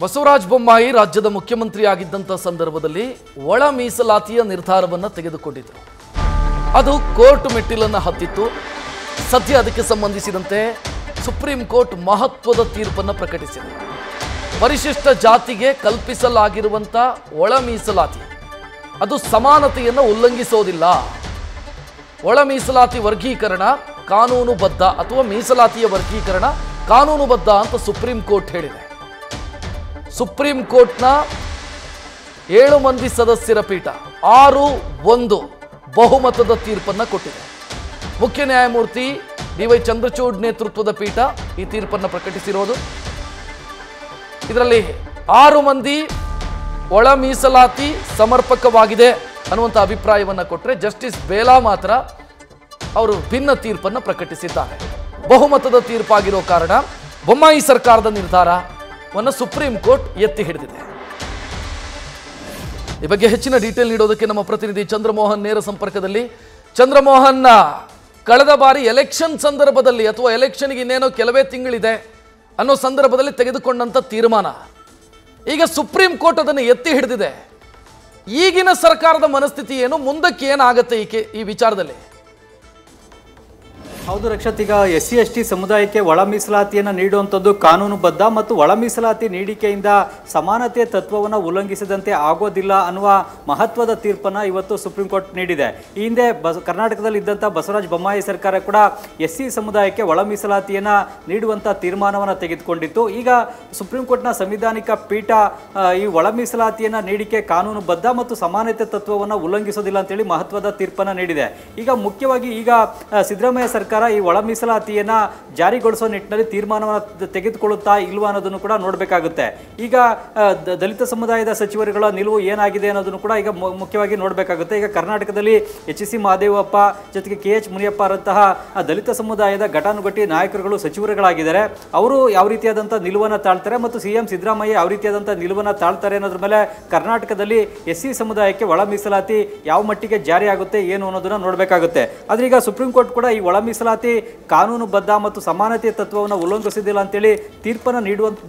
ಬಸವರಾಜ ಬೊಮ್ಮಾಯಿ ರಾಜ್ಯದ ಮುಖ್ಯಮಂತ್ರಿಯಾಗಿದ್ದಂಥ ಸಂದರ್ಭದಲ್ಲಿ ಒಳ ಮೀಸಲಾತಿಯ ನಿರ್ಧಾರವನ್ನು ತೆಗೆದುಕೊಂಡಿದ್ದರು. ಅದು ಕೋರ್ಟ್ ಮೆಟ್ಟಿಲನ್ನು ಹತ್ತಿತ್ತು. ಸದ್ಯ ಅದಕ್ಕೆ ಸಂಬಂಧಿಸಿದಂತೆ ಸುಪ್ರೀಂ ಕೋರ್ಟ್ ಮಹತ್ವದ ತೀರ್ಪನ್ನು ಪ್ರಕಟಿಸಿದೆ. ಪರಿಶಿಷ್ಟ ಜಾತಿಗೆ ಕಲ್ಪಿಸಲಾಗಿರುವಂಥ ಒಳ ಮೀಸಲಾತಿ ಅದು ಸಮಾನತೆಯನ್ನು ಉಲ್ಲಂಘಿಸೋದಿಲ್ಲ. ಒಳ ಮೀಸಲಾತಿ ವರ್ಗೀಕರಣ ಕಾನೂನುಬದ್ಧ ಅಥವಾ ಮೀಸಲಾತಿಯ ವರ್ಗೀಕರಣ ಕಾನೂನುಬದ್ಧ ಅಂತ ಸುಪ್ರೀಂ ಕೋರ್ಟ್ ಹೇಳಿದೆ. ಸುಪ್ರೀಂ ಕೋರ್ಟ್ನ 7 ಮಂದಿ ಸದಸ್ಯರ ಪೀಠ 6-1 ಬಹುಮತದ ತೀರ್ಪನ್ನು ಕೊಟ್ಟಿದೆ. ಮುಖ್ಯ ನ್ಯಾಯಮೂರ್ತಿ ಡಿ.ವೈ. ಚಂದ್ರಚೂಡ್ ನೇತೃತ್ವದ ಪೀಠ ಈ ತೀರ್ಪನ್ನು ಪ್ರಕಟಿಸಿರೋದು. ಇದರಲ್ಲಿ 6 ಮಂದಿ ಒಳ ಮೀಸಲಾತಿ ಸಮರ್ಪಕವಾಗಿದೆ ಅನ್ನುವಂಥ ಅಭಿಪ್ರಾಯವನ್ನು ಕೊಟ್ಟರೆ, ಜಸ್ಟಿಸ್ ಬೇಲಾ ಮಾತ್ರ ಅವರು ಭಿನ್ನ ತೀರ್ಪನ್ನು ಪ್ರಕಟಿಸಿದ್ದಾರೆ. ಬಹುಮತದ ತೀರ್ಪಾಗಿರೋ ಕಾರಣ ಬೊಮ್ಮಾಯಿ ಸರ್ಕಾರದ ನಿರ್ಧಾರವನ್ನು ಸುಪ್ರೀಂ ಕೋರ್ಟ್ ಎತ್ತಿ ಹಿಡಿದಿದೆ. ಈ ಬಗ್ಗೆ ಹೆಚ್ಚಿನ ಡೀಟೇಲ್ ನೀಡೋದಕ್ಕೆ ನಮ್ಮ ಪ್ರತಿನಿಧಿ ಚಂದ್ರಮೋಹನ್ ನೇರ ಸಂಪರ್ಕದಲ್ಲಿ. ಚಂದ್ರಮೋಹನ್, ಕಳೆದ ಬಾರಿ ಎಲೆಕ್ಷನ್ ಸಂದರ್ಭದಲ್ಲಿ ಅಥವಾ ಎಲೆಕ್ಷನ್ಗೆ ಇನ್ನೇನೋ ಕೆಲವೇ ತಿಂಗಳಿದೆ ಅನ್ನೋ ಸಂದರ್ಭದಲ್ಲಿ ತೆಗೆದುಕೊಂಡಂಥ ತೀರ್ಮಾನ ಈಗ ಸುಪ್ರೀಂ ಕೋರ್ಟ್ ಅದನ್ನು ಎತ್ತಿ ಹಿಡಿದಿದೆ. ಈಗಿನ ಸರ್ಕಾರದ ಮನಸ್ಥಿತಿ ಏನು, ಮುಂದಕ್ಕೆ ಏನಾಗುತ್ತೆ ಈ ವಿಚಾರದಲ್ಲಿ? ಹೌದು ರಕ್ಷತ್, ಈಗ SC/ST ಸಮುದಾಯಕ್ಕೆ ಒಳ ಮೀಸಲಾತಿಯನ್ನು ನೀಡುವಂಥದ್ದು ಕಾನೂನುಬದ್ಧ ಮತ್ತು ಒಳ ಮೀಸಲಾತಿ ನೀಡಿಕೆಯಿಂದ ಸಮಾನತೆ ತತ್ವವನ್ನು ಉಲ್ಲಂಘಿಸದಂತೆ ಆಗೋದಿಲ್ಲ ಅನ್ನುವ ಮಹತ್ವದ ತೀರ್ಪನ್ನು ಇವತ್ತು ಸುಪ್ರೀಂ ಕೋರ್ಟ್ ನೀಡಿದೆ. ಈ ಹಿಂದೆ ಕರ್ನಾಟಕದಲ್ಲಿ ಇದ್ದಂಥ ಬಸವರಾಜ ಬೊಮ್ಮಾಯಿ ಸರ್ಕಾರ ಕೂಡ SC ಸಮುದಾಯಕ್ಕೆ ಒಳ ಮೀಸಲಾತಿಯನ್ನು ನೀಡುವಂಥ ತೀರ್ಮಾನವನ್ನು ತೆಗೆದುಕೊಂಡಿತ್ತು. ಈಗ ಸುಪ್ರೀಂ ಕೋರ್ಟ್ನ ಸಂವಿಧಾನಿಕ ಪೀಠ ಈ ಒಳ ಮೀಸಲಾತಿಯನ್ನು ನೀಡಿಕೆ ಕಾನೂನುಬದ್ಧ ಮತ್ತು ಸಮಾನತೆ ತತ್ವವನ್ನು ಉಲ್ಲಂಘಿಸೋದಿಲ್ಲ ಅಂತೇಳಿ ಮಹತ್ವದ ತೀರ್ಪನ್ನು ನೀಡಿದೆ. ಈಗ ಮುಖ್ಯವಾಗಿ ಸಿದ್ದರಾಮಯ್ಯ ಸರ್ಕಾರ ಈ ಒಳ ಮೀಸಲಾತಿಯನ್ನ ಜಾರಿಗೊಳಿಸುವ ನಿಟ್ಟಿನಲ್ಲಿ ತೀರ್ಮಾನವನ್ನು ತೆಗೆದುಕೊಳ್ಳುತ್ತಾ ಇಲ್ವಾ ಅನ್ನೋದನ್ನು ಕೂಡ ನೋಡಬೇಕಾಗುತ್ತೆ. ಈಗ ದಲಿತ ಸಮುದಾಯದ ಸಚಿವರುಗಳ ನಿಲುವು ಏನಾಗಿದೆ ಅನ್ನೋದನ್ನು ಕೂಡ ಈಗ ಮುಖ್ಯವಾಗಿ ನೋಡಬೇಕಾಗುತ್ತೆ. ಈಗ ಕರ್ನಾಟಕದಲ್ಲಿ HC ಮಹದೇವಪ್ಪ ಜೊತೆಗೆ KH ಮುನಿಯಪ್ಪ ಅವರಂತಹ ದಲಿತ ಸಮುದಾಯದ ಘಟಾನುಘಟಿ ನಾಯಕರುಗಳು ಸಚಿವರುಗಳಾಗಿದ್ದಾರೆ. ಅವರು ಯಾವ ರೀತಿಯಾದಂಥ ನಿಲುವನ್ನು ತಾಳ್ತಾರೆ ಮತ್ತು CM ಸಿದ್ದರಾಮಯ್ಯ ಯಾವ ರೀತಿಯಾದಂಥ ನಿಲುವನ್ನು ತಾಳ್ತಾರೆ ಅನ್ನೋದ್ರ ಮೇಲೆ ಕರ್ನಾಟಕದಲ್ಲಿ SC ಸಮುದಾಯಕ್ಕೆ ಒಳ ಮೀಸಲಾತಿ ಯಾವ ಮಟ್ಟಿಗೆ ಜಾರಿಯಾಗುತ್ತೆ ಏನು ಅನ್ನೋದನ್ನ ನೋಡಬೇಕಾಗುತ್ತೆ. ಆದ್ರೆ ಈಗ ಸುಪ್ರೀಂ ಕೋರ್ಟ್ ಕೂಡ ಈ ಒಳ ಮೀಸಲಾತಿ ಕಾನೂನುಬದ್ಧ ಮತ್ತು ಸಮಾನತೆ ತತ್ವವನ್ನು ಉಲ್ಲಂಘಿಸುವುದಿಲ್ಲ ಅಂತೇಳಿ ತೀರ್ಪನ್ನು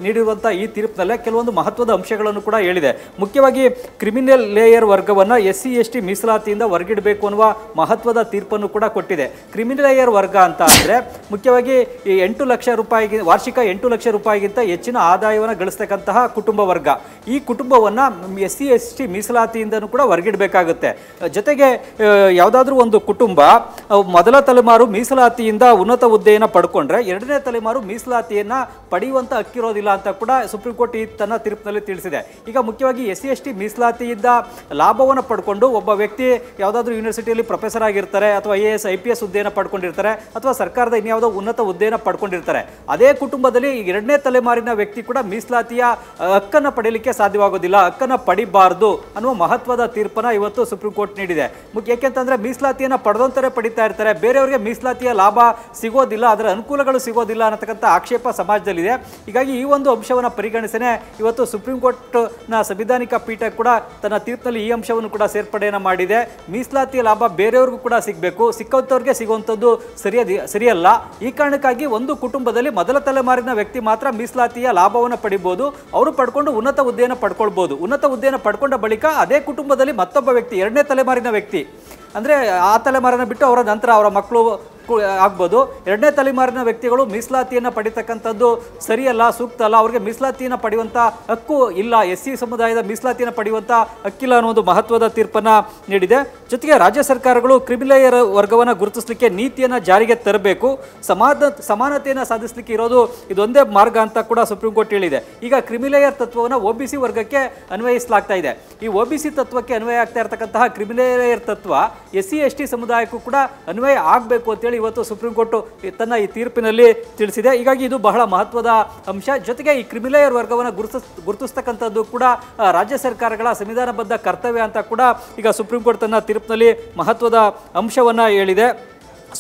ನೀಡಿರುವಂತಹ ಈ ತೀರ್ಪಿನಲ್ಲೇ ಕೆಲವೊಂದು ಮಹತ್ವದ ಅಂಶಗಳನ್ನು ಕೂಡ ಹೇಳಿದೆ. ಮುಖ್ಯವಾಗಿ ಕ್ರಿಮಿನಲ್ ಲೇಯರ್ ವರ್ಗವನ್ನು SC/ST ಮೀಸಲಾತಿಯಿಂದ ಹೊರಗಿಡಬೇಕು ಅನ್ನುವ ಮಹತ್ವದ ತೀರ್ಪನ್ನು ಕೂಡ ಕೊಟ್ಟಿದೆ. ಕ್ರಿಮಿನಲ್ ಲೇಯರ್ ವರ್ಗ ಅಂತ ಅಂದರೆ ಮುಖ್ಯವಾಗಿ ಈ 8 ಲಕ್ಷ ರೂಪಾಯಿಗೆ ವಾರ್ಷಿಕ 8 ಲಕ್ಷ ರೂಪಾಯಿಗಿಂತ ಹೆಚ್ಚಿನ ಆದಾಯವನ್ನು ಗಳಿಸ್ತಕ್ಕಂತಹ ಕುಟುಂಬ ವರ್ಗ. ಈ ಕುಟುಂಬವನ್ನು SC/ST ಮೀಸಲಾತಿಯಿಂದನೂ ಕೂಡ ಹೊರಗಿಡಬೇಕಾಗುತ್ತೆ. ಜೊತೆಗೆ ಯಾವುದಾದ್ರೂ ಒಂದು ಕುಟುಂಬ ಮೊದಲ ತಲೆಮಾರು ಮೀಸಲಾತಿಯಿಂದ ಉನ್ನತ ಹುದ್ದೆಯನ್ನು ಪಡ್ಕೊಂಡ್ರೆ ಎರಡನೇ ತಲೆಮಾರು ಮೀಸಲಾತಿಯನ್ನು ಪಡೆಯುವಂಥ ಹಕ್ಕಿರೋದಿಲ್ಲ ಅಂತ ಕೂಡ ಸುಪ್ರೀಂ ಕೋರ್ಟ್ ತನ್ನ ತೀರ್ಪಿನಲ್ಲಿ ತಿಳಿಸಿದೆ. ಈಗ ಮುಖ್ಯವಾಗಿ SC/ST ಮೀಸಲಾತಿಯಿಂದ ಲಾಭವನ್ನು ಪಡ್ಕೊಂಡು ಒಬ್ಬ ವ್ಯಕ್ತಿ ಯಾವುದಾದ್ರೂ ಯೂನಿವರ್ಸಿಟಿಯಲ್ಲಿ ಪ್ರೊಫೆಸರ್ ಆಗಿರ್ತಾರೆ ಅಥವಾ IAS IPS ಹುದ್ದೆಯನ್ನು ಪಡ್ಕೊಂಡಿರ್ತಾರೆ ಅಥವಾ ಸರ್ಕಾರದ ಇನ್ಯಾವುದೋ ಉನ್ನತ ಹುದ್ದೆಯನ್ನು ಪಡ್ಕೊಂಡಿರ್ತಾರೆ. ಅದೇ ಕುಟುಂಬದಲ್ಲಿ ಎರಡನೇ ತಲೆಮಾರಿನ ವ್ಯಕ್ತಿ ಕೂಡ ಮೀಸಲಾತಿಯ ಹಕ್ಕನ್ನು ಪಡೆಯಲಿಕ್ಕೆ ಸಾಧ್ಯವಾಗೋದಿಲ್ಲ, ಹಕ್ಕನ್ನು ಪಡಿಬಾರದು ಅನ್ನುವ ಮಹತ್ವದ ತೀರ್ಪನ್ನು ಇವತ್ತು ಸುಪ್ರೀಂ ಕೋರ್ಟ್ ನೀಡಿದೆ. ಯಾಕೆಂತಂದ್ರೆ ಮೀಸಲಾತಿಯನ್ನು ಪಡೆದಂತರೇ ಪಡಿತಾ ಇರ್ತಾರೆ, ಬೇರೆಯವರಿಗೆ ಮೀಸಲಾತಿಯ ಲಾಭ ಸಿಗೋದಿಲ್ಲ, ಅದರ ಅನುಕೂಲಗಳು ಸಿಗೋದಿಲ್ಲ ಅನ್ನತಕ್ಕಂಥ ಆಕ್ಷೇಪ ಸಮಾಜದಲ್ಲಿದೆ. ಹೀಗಾಗಿ ಈ ಒಂದು ಅಂಶವನ್ನು ಪರಿಗಣಿಸನೆ ಇವತ್ತು ಸುಪ್ರೀಂ ಕೋರ್ಟ್ನ ಸಂವಿಧಾನಿಕ ಪೀಠ ಕೂಡ ತನ್ನ ತೀರ್ಪಿನಲ್ಲಿ ಈ ಅಂಶವನ್ನು ಕೂಡ ಸೇರ್ಪಡೆಯನ್ನು ಮಾಡಿದೆ. ಮೀಸಲಾತಿಯ ಲಾಭ ಬೇರೆಯವ್ರಿಗೂ ಕೂಡ ಸಿಗಬೇಕು, ಸಿಕ್ಕಂಥವ್ರಿಗೆ ಸಿಗುವಂಥದ್ದು ಸರಿಯಲ್ಲ. ಈ ಕಾರಣಕ್ಕಾಗಿ ಒಂದು ಕುಟುಂಬದಲ್ಲಿ ಮೊದಲ ತಲೆಮಾರಿನ ವ್ಯಕ್ತಿ ಮಾತ್ರ ಮೀಸಲಾತಿಯ ಲಾಭವನ್ನು ಪಡಿಬಹುದು, ಅವರು ಪಡ್ಕೊಂಡು ಉನ್ನತ ಹುದ್ದೆಯನ್ನು ಪಡ್ಕೊಳ್ಬಹುದು. ಉನ್ನತ ಹುದ್ದೆಯನ್ನು ಪಡ್ಕೊಂಡ ಬಳಿಕ ಅದೇ ಕುಟುಂಬದಲ್ಲಿ ಮತ್ತೊಬ್ಬ ವ್ಯಕ್ತಿ ಎರಡನೇ ತಲೆಮಾರಿನ ವ್ಯಕ್ತಿ ಅಂದರೆ ಆ ತಲೆಮಾರನ್ನ ಬಿಟ್ಟು ಅವರ ನಂತರ ಅವರ ಮಕ್ಕಳು ಆಗ್ಬೋದು, ಎರಡನೇ ತಲೆಮಾರಿನ ವ್ಯಕ್ತಿಗಳು ಮೀಸಲಾತಿಯನ್ನು ಪಡಿತಕ್ಕಂಥದ್ದು ಸರಿಯಲ್ಲ, ಸೂಕ್ತ ಅಲ್ಲ, ಅವರಿಗೆ ಮೀಸಲಾತಿಯನ್ನು ಪಡೆಯುವಂಥ ಹಕ್ಕು ಇಲ್ಲ, SC ಸಮುದಾಯದ ಮೀಸಲಾತಿಯನ್ನು ಪಡೆಯುವಂಥ ಹಕ್ಕಿಲ್ಲ ಅನ್ನೋ ಒಂದು ಮಹತ್ವದ ತೀರ್ಪನ್ನು ನೀಡಿದೆ. ಜೊತೆಗೆ ರಾಜ್ಯ ಸರ್ಕಾರಗಳು ಕ್ರಿಮಿನಲ್ ವರ್ಗವನ್ನು ಗುರುತಿಸಲಿಕ್ಕೆ ನೀತಿಯನ್ನು ಜಾರಿಗೆ ತರಬೇಕು, ಸಮಾನತೆಯನ್ನು ಸಾಧಿಸಲಿಕ್ಕೆ ಇರೋದು ಇದೊಂದೇ ಮಾರ್ಗ ಅಂತ ಕೂಡ ಸುಪ್ರೀಂ ಕೋರ್ಟ್ ಹೇಳಿದೆ. ಈಗ ಕ್ರಿಮಿನಲ್ ತತ್ವವನ್ನು OBC ವರ್ಗಕ್ಕೆ ಅನ್ವಯಿಸಲಾಗ್ತಾ ಇದೆ. ಈ OBC ತತ್ವಕ್ಕೆ ಅನ್ವಯ ಆಗ್ತಾ ಇರತಕ್ಕಂತಹ ಕ್ರಿಮಿನಲ್ ತತ್ವ SC/ST ಸಮುದಾಯಕ್ಕೂ ಕೂಡ ಅನ್ವಯ ಆಗಬೇಕು ಅಂತೇಳಿ ಇವತ್ತು ಸುಪ್ರೀಂ ಕೋರ್ಟ್ ತನ್ನ ಈ ತೀರ್ಪಿನಲ್ಲಿ ತಿಳಿಸಿದೆ. ಹೀಗಾಗಿ ಇದು ಬಹಳ ಮಹತ್ವದ ಅಂಶ. ಜೊತೆಗೆ ಈ ಕ್ರಿಮಿನಲ್ ವರ್ಗವನ್ನು ಗುರುತಿಸ್ತಕ್ಕಂಥದ್ದು ಕೂಡ ರಾಜ್ಯ ಸರ್ಕಾರಗಳ ಸಂವಿಧಾನಬದ್ಧ ಕರ್ತವ್ಯ ಅಂತ ಕೂಡ ಈಗ ಸುಪ್ರೀಂ ಕೋರ್ಟ್ ತನ್ನ ತೀರ್ಪಿನಲ್ಲಿ ಮಹತ್ವದ ಅಂಶವನ್ನ ಹೇಳಿದೆ.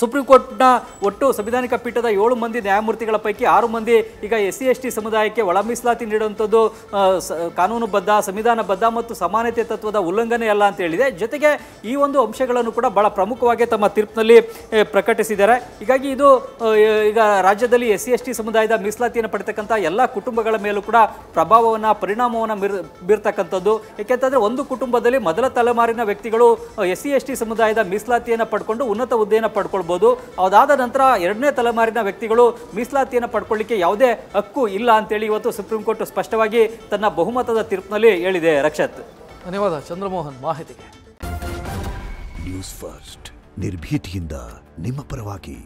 ಸುಪ್ರೀಂ ಕೋರ್ಟ್ನ ಒಟ್ಟು ಸಂವಿಧಾನಿಕ ಪೀಠದ 7 ಮಂದಿ ನ್ಯಾಯಮೂರ್ತಿಗಳ ಪೈಕಿ 6 ಮಂದಿ ಈಗ SC/ST ಸಮುದಾಯಕ್ಕೆ ಒಳ ಮೀಸಲಾತಿ ನೀಡುವಂಥದ್ದು ಕಾನೂನುಬದ್ಧ, ಸಂವಿಧಾನಬದ್ಧ ಮತ್ತು ಸಮಾನತೆ ತತ್ವದ ಉಲ್ಲಂಘನೆ ಅಲ್ಲ ಅಂತ ಹೇಳಿದೆ. ಜೊತೆಗೆ ಈ ಒಂದು ಅಂಶಗಳನ್ನು ಕೂಡ ಬಹಳ ಪ್ರಮುಖವಾಗಿ ತಮ್ಮ ತೀರ್ಪಿನಲ್ಲಿ ಪ್ರಕಟಿಸಿದ್ದಾರೆ. ಹೀಗಾಗಿ ಇದು ಈಗ ರಾಜ್ಯದಲ್ಲಿ SC/ST ಸಮುದಾಯದ ಮೀಸಲಾತಿಯನ್ನು ಪಡೆತಕ್ಕಂಥ ಎಲ್ಲ ಕುಟುಂಬಗಳ ಮೇಲೂ ಕೂಡ ಪರಿಣಾಮವನ್ನು ಬೀರ್ತಕ್ಕಂಥದ್ದು. ಏಕೆಂತಂದ್ರೆ ಒಂದು ಕುಟುಂಬದಲ್ಲಿ ಮೊದಲ ತಲೆಮಾರಿನ ವ್ಯಕ್ತಿಗಳು SC/ST ಸಮುದಾಯದ ಮೀಸಲಾತಿಯನ್ನು ಪಡ್ಕೊಂಡು ಉನ್ನತ ಹುದ್ದೆಯನ್ನು ಪಡ್ಕೊಳ್ಬಹುದು. ಅದಾದ ನಂತರ 2ನೇ ತಲೆಮಾರಿನ ವ್ಯಕ್ತಿಗಳು ಮೀಸಲಾತಿಯನ್ನು ಪಡ್ಕೊಳ್ಳಿಕ್ಕೆ ಯಾವುದೇ ಹಕ್ಕು ಇಲ್ಲ ಅಂತೇಳಿ ಇವತ್ತು ಸುಪ್ರೀಂ ಕೋರ್ಟ್ ಸ್ಪಷ್ಟವಾಗಿ ತನ್ನ ಬಹುಮತದ ತೀರ್ಪಿನಲ್ಲಿ ಹೇಳಿದೆ. ರಕ್ಷತ್, ಧನ್ಯವಾದ ಚಂದ್ರಮೋಹನ್ ಮಾಹಿತಿಗೆ. ನ್ಯೂಸ್ ಫಸ್ಟ್ ನಿರ್ಭೀತಿಯಿಂದ ನಿಮ್ಮ ಪರವಾಗಿ.